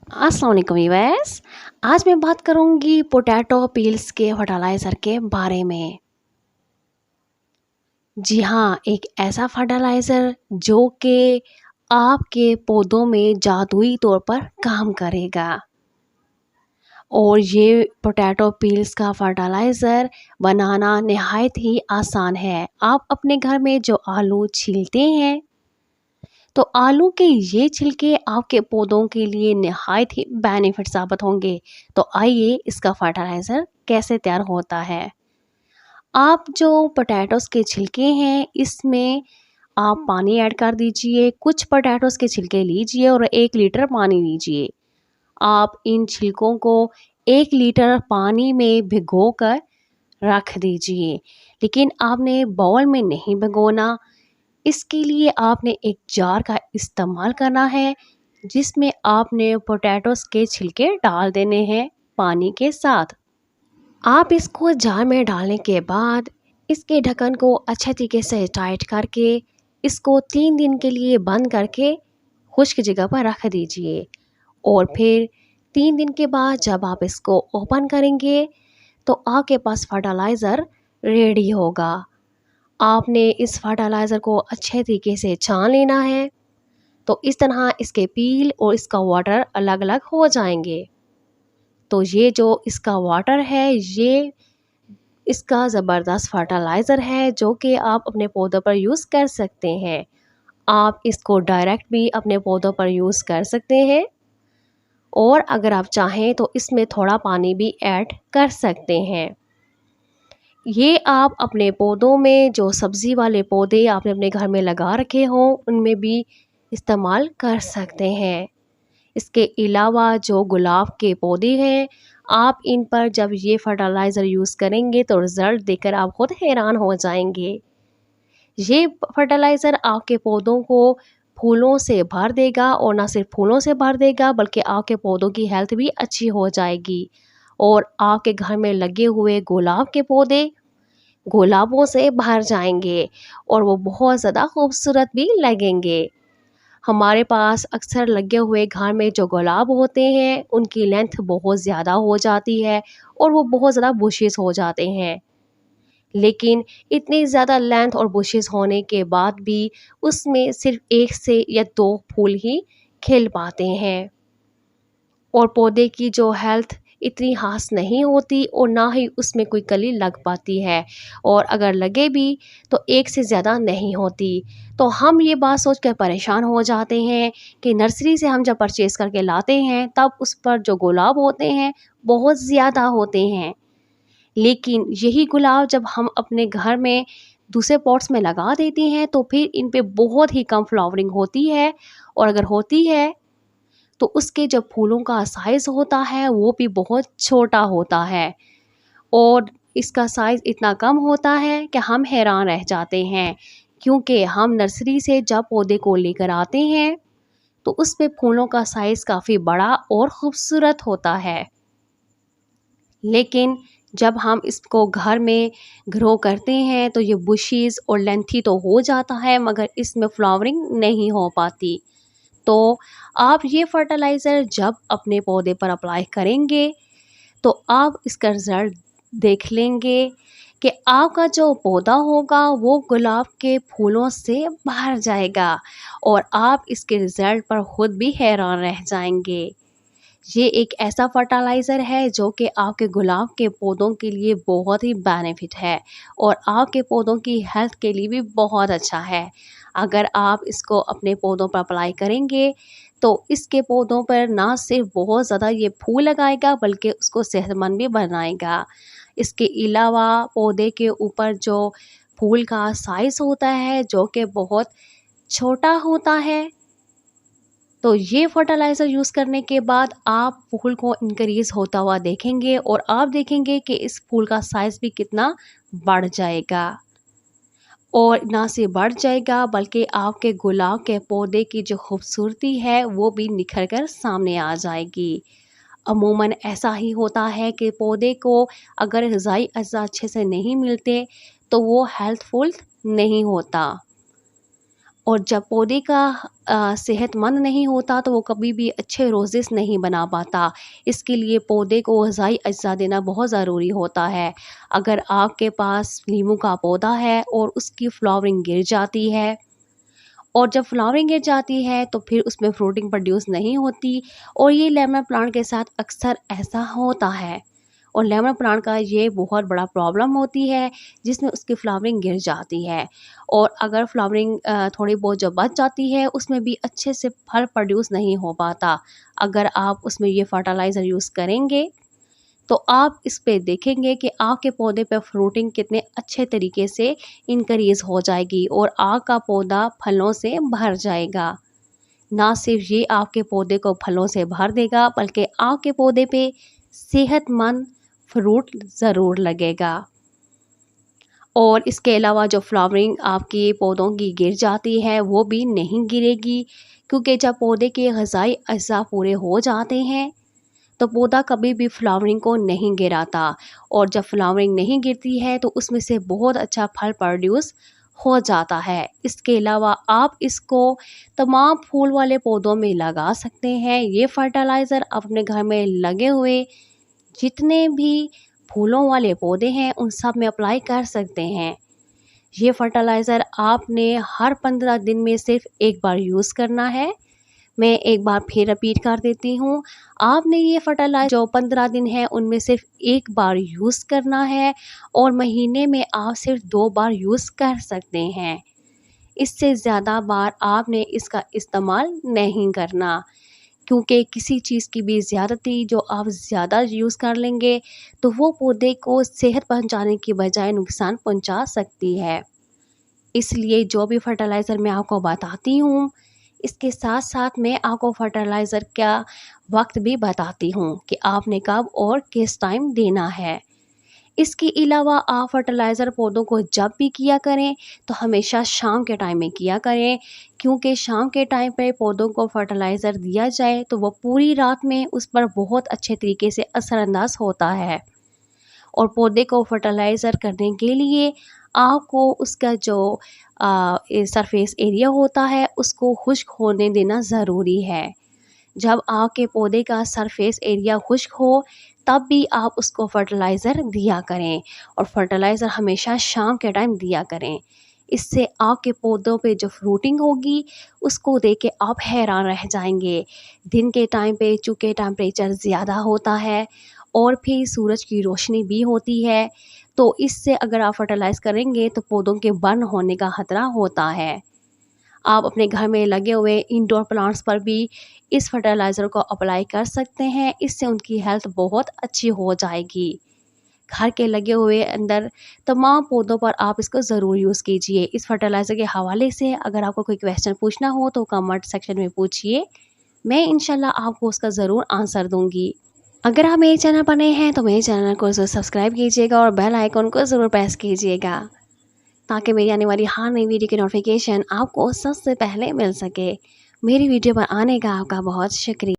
अस्सलाम वालेकुम व्यूअर्स। आज मैं बात करूंगी पोटैटो पील्स के फर्टिलाइज़र के बारे में। जी हाँ, एक ऐसा फर्टिलाइज़र जो कि आपके पौधों में जादुई तौर पर काम करेगा। और ये पोटैटो पील्स का फर्टिलाइज़र बनाना नहायत ही आसान है। आप अपने घर में जो आलू छीलते हैं तो आलू के ये छिलके आपके पौधों के लिए नहायत ही बेनिफिट साबित होंगे। तो आइए इसका फर्टिलाइज़र कैसे तैयार होता है। आप जो पोटैटोज़ के छिलके हैं इसमें आप पानी ऐड कर दीजिए। कुछ पोटैटोज़ के छिलके लीजिए और 1 लीटर पानी लीजिए। आप इन छिलकों को 1 लीटर पानी में भिगोकर रख दीजिए, लेकिन आपने बाउल में नहीं भिगोना। इसके लिए आपने एक जार का इस्तेमाल करना है जिसमें आपने पोटैटोज़ के छिलके डाल देने हैं पानी के साथ। आप इसको जार में डालने के बाद इसके ढक्कन को अच्छे तरीके से टाइट करके इसको 3 दिन के लिए बंद करके खुश्क जगह पर रख दीजिए। और फिर 3 दिन के बाद जब आप इसको ओपन करेंगे तो आपके पास फर्टिलाइज़र रेडी होगा। आपने इस फर्टिलाइज़र को अच्छे तरीके से छान लेना है। तो इस तरह इसके पील और इसका वाटर अलग अलग हो जाएंगे। तो ये जो इसका वाटर है ये इसका ज़बरदस्त फर्टिलाइज़र है जो कि आप अपने पौधों पर यूज़ कर सकते हैं। आप इसको डायरेक्ट भी अपने पौधों पर यूज़ कर सकते हैं और अगर आप चाहें तो इसमें थोड़ा पानी भी ऐड कर सकते हैं। ये आप अपने पौधों में जो सब्ज़ी वाले पौधे आपने अपने घर में लगा रखे हों उनमें भी इस्तेमाल कर सकते हैं। इसके अलावा जो गुलाब के पौधे हैं आप इन पर जब ये फर्टिलाइज़र यूज़ करेंगे तो रिज़ल्ट देखकर आप खुद हैरान हो जाएंगे। ये फर्टिलाइज़र आपके पौधों को फूलों से भर देगा और ना सिर्फ फूलों से भर देगा बल्कि आपके पौधों की हेल्थ भी अच्छी हो जाएगी। और आपके घर में लगे हुए गुलाब के पौधे गुलाबों से भर जाएंगे और वो बहुत ज़्यादा खूबसूरत भी लगेंगे। हमारे पास अक्सर लगे हुए घर में जो गुलाब होते हैं उनकी लेंथ बहुत ज़्यादा हो जाती है और वो बहुत ज़्यादा बुशेस हो जाते हैं, लेकिन इतनी ज़्यादा लेंथ और बुशेस होने के बाद भी उसमें सिर्फ 1 से या 2 फूल ही खिल पाते हैं और पौधे की जो हेल्थ इतनी ख़ास नहीं होती और ना ही उसमें कोई कली लग पाती है और अगर लगे भी तो एक से ज़्यादा नहीं होती। तो हम ये बात सोच कर परेशान हो जाते हैं कि नर्सरी से हम जब परचेज़ करके लाते हैं तब उस पर जो गुलाब होते हैं बहुत ज़्यादा होते हैं, लेकिन यही गुलाब जब हम अपने घर में दूसरे पॉट्स में लगा देते हैं तो फिर इन पे बहुत ही कम फ्लावरिंग होती है और अगर होती है तो उसके जो फूलों का साइज़ होता है वो भी बहुत छोटा होता है और इसका साइज़ इतना कम होता है कि हम हैरान रह जाते हैं, क्योंकि हम नर्सरी से जब पौधे को लेकर आते हैं तो उस पे फूलों का साइज़ काफ़ी बड़ा और ख़ूबसूरत होता है, लेकिन जब हम इसको घर में ग्रो करते हैं तो ये बुशीज़ और लेंथी तो हो जाता है मगर इसमें फ्लावरिंग नहीं हो पाती। तो आप ये फर्टिलाइज़र जब अपने पौधे पर अप्लाई करेंगे तो आप इसका रिज़ल्ट देख लेंगे कि आपका जो पौधा होगा वो गुलाब के फूलों से भर जाएगा और आप इसके रिज़ल्ट पर खुद भी हैरान रह जाएंगे। ये एक ऐसा फर्टिलाइज़र है जो कि आपके गुलाब के पौधों के लिए बहुत ही बेनिफिट है और आपके पौधों की हेल्थ के लिए भी बहुत अच्छा है। अगर आप इसको अपने पौधों पर अप्लाई करेंगे तो इसके पौधों पर ना सिर्फ बहुत ज़्यादा ये फूल लगाएगा बल्कि उसको सेहतमंद भी बनाएगा। इसके अलावा पौधे के ऊपर जो फूल का साइज़ होता है जो कि बहुत छोटा होता है, तो ये फर्टिलाइज़र यूज़ करने के बाद आप फूल को इंक्रीज़ होता हुआ देखेंगे और आप देखेंगे कि इस फूल का साइज़ भी कितना बढ़ जाएगा और ना सिर्फ बढ़ जाएगा बल्कि आपके गुलाब के पौधे की जो खूबसूरती है वो भी निखर कर सामने आ जाएगी। अमूमन ऐसा ही होता है कि पौधे को अगर ग़िज़ाई अज़्ज़ा अच्छे से नहीं मिलते तो वो हेल्थफुल नहीं होता और जब पौधे का सेहतमंद नहीं होता तो वो कभी भी अच्छे रोजेस नहीं बना पाता। इसके लिए पौधे को ग़िज़ाई अज्जा देना बहुत ज़रूरी होता है। अगर आपके पास नींबू का पौधा है और उसकी फ्लावरिंग गिर जाती है, और जब फ्लावरिंग गिर जाती है तो फिर उसमें फ्रूटिंग प्रोड्यूस नहीं होती, और ये लेमन प्लांट के साथ अक्सर ऐसा होता है। और लेमन प्लांट का ये बहुत बड़ा प्रॉब्लम होती है जिसमें उसकी फ्लावरिंग गिर जाती है, और अगर फ्लावरिंग थोड़ी बहुत जो बच जाती है उसमें भी अच्छे से फल प्रोड्यूस नहीं हो पाता। अगर आप उसमें ये फर्टिलाइज़र यूज़ करेंगे तो आप इस पे देखेंगे कि आपके पौधे पे फ्रूटिंग कितने अच्छे तरीके से इंक्रीज़ हो जाएगी और आपका पौधा फलों से भर जाएगा। ना सिर्फ ये आपके पौधे को फलों से भर देगा, बल्कि आपके पौधे पे सेहतमंद फ्रूट ज़रूर लगेगा। और इसके अलावा जो फ्लावरिंग आपके पौधों की गिर जाती है वो भी नहीं गिरेगी, क्योंकि जब पौधे के ग़िज़ाई अज्जा पूरे हो जाते हैं तो पौधा कभी भी फ्लावरिंग को नहीं गिराता, और जब फ्लावरिंग नहीं गिरती है तो उसमें से बहुत अच्छा फल प्रोड्यूस हो जाता है। इसके अलावा आप इसको तमाम फूल वाले पौधों में लगा सकते हैं। ये फर्टिलाइज़र अपने घर में लगे हुए जितने भी फूलों वाले पौधे हैं उन सब में अप्लाई कर सकते हैं। ये फर्टिलाइज़र आपने हर 15 दिन में सिर्फ एक बार यूज़ करना है। मैं एक बार फिर रिपीट कर देती हूँ, आपने ये फर्टिलाइज़र जो 15 दिन है उनमें सिर्फ एक बार यूज़ करना है, और महीने में आप सिर्फ 2 बार यूज़ कर सकते हैं। इससे ज़्यादा बार आपने इसका इस्तेमाल नहीं करना, क्योंकि किसी चीज़ की भी ज़्यादती जो आप ज़्यादा यूज़ कर लेंगे तो वो पौधे को सेहत पहुँचाने की बजाय नुकसान पहुँचा सकती है। इसलिए जो भी फर्टिलाइज़र मैं आपको बताती हूँ, इसके साथ साथ मैं आपको फर्टिलाइज़र का वक्त भी बताती हूँ कि आपने कब और किस टाइम देना है। इसके अलावा आप फर्टिलाइज़र पौधों को जब भी किया करें तो हमेशा शाम के टाइम में किया करें, क्योंकि शाम के टाइम पे पौधों को फर्टिलाइज़र दिया जाए तो वो पूरी रात में उस पर बहुत अच्छे तरीके से असरअंदाज होता है। और पौधे को फर्टिलाइज़र करने के लिए आपको उसका जो सरफेस एरिया होता है उसको खुश्क होने देना ज़रूरी है। जब आपके पौधे का सरफेस एरिया खुश्क हो तब भी आप उसको फर्टिलाइज़र दिया करें, और फर्टिलाइज़र हमेशा शाम के टाइम दिया करें। इससे आपके पौधों पे जो फ्रूटिंग होगी उसको देख के आप हैरान रह जाएंगे। दिन के टाइम पे चूँकि टेम्परेचर ज़्यादा होता है और फिर सूरज की रोशनी भी होती है, तो इससे अगर आप फर्टिलाइज़ करेंगे तो पौधों के बर्न होने का खतरा होता है। आप अपने घर में लगे हुए इंडोर प्लांट्स पर भी इस फर्टिलाइज़र को अप्लाई कर सकते हैं। इससे उनकी हेल्थ बहुत अच्छी हो जाएगी। घर के लगे हुए अंदर तमाम पौधों पर आप इसको ज़रूर यूज़ कीजिए। इस फर्टिलाइज़र के हवाले से अगर आपको कोई क्वेश्चन पूछना हो तो कमेंट सेक्शन में पूछिए, मैं इंशाल्लाह आपको उसका ज़रूर आंसर दूँगी। अगर आप मेरे चैनल पर नए हैं तो मेरे चैनल को ज़रूर सब्सक्राइब कीजिएगा और बेल आइकन को ज़रूर प्रेस कीजिएगा, ताकि मेरी आने वाली हर नई वीडियो की नोटिफिकेशन आपको सबसे पहले मिल सके। मेरी वीडियो पर आने का आपका बहुत शुक्रिया।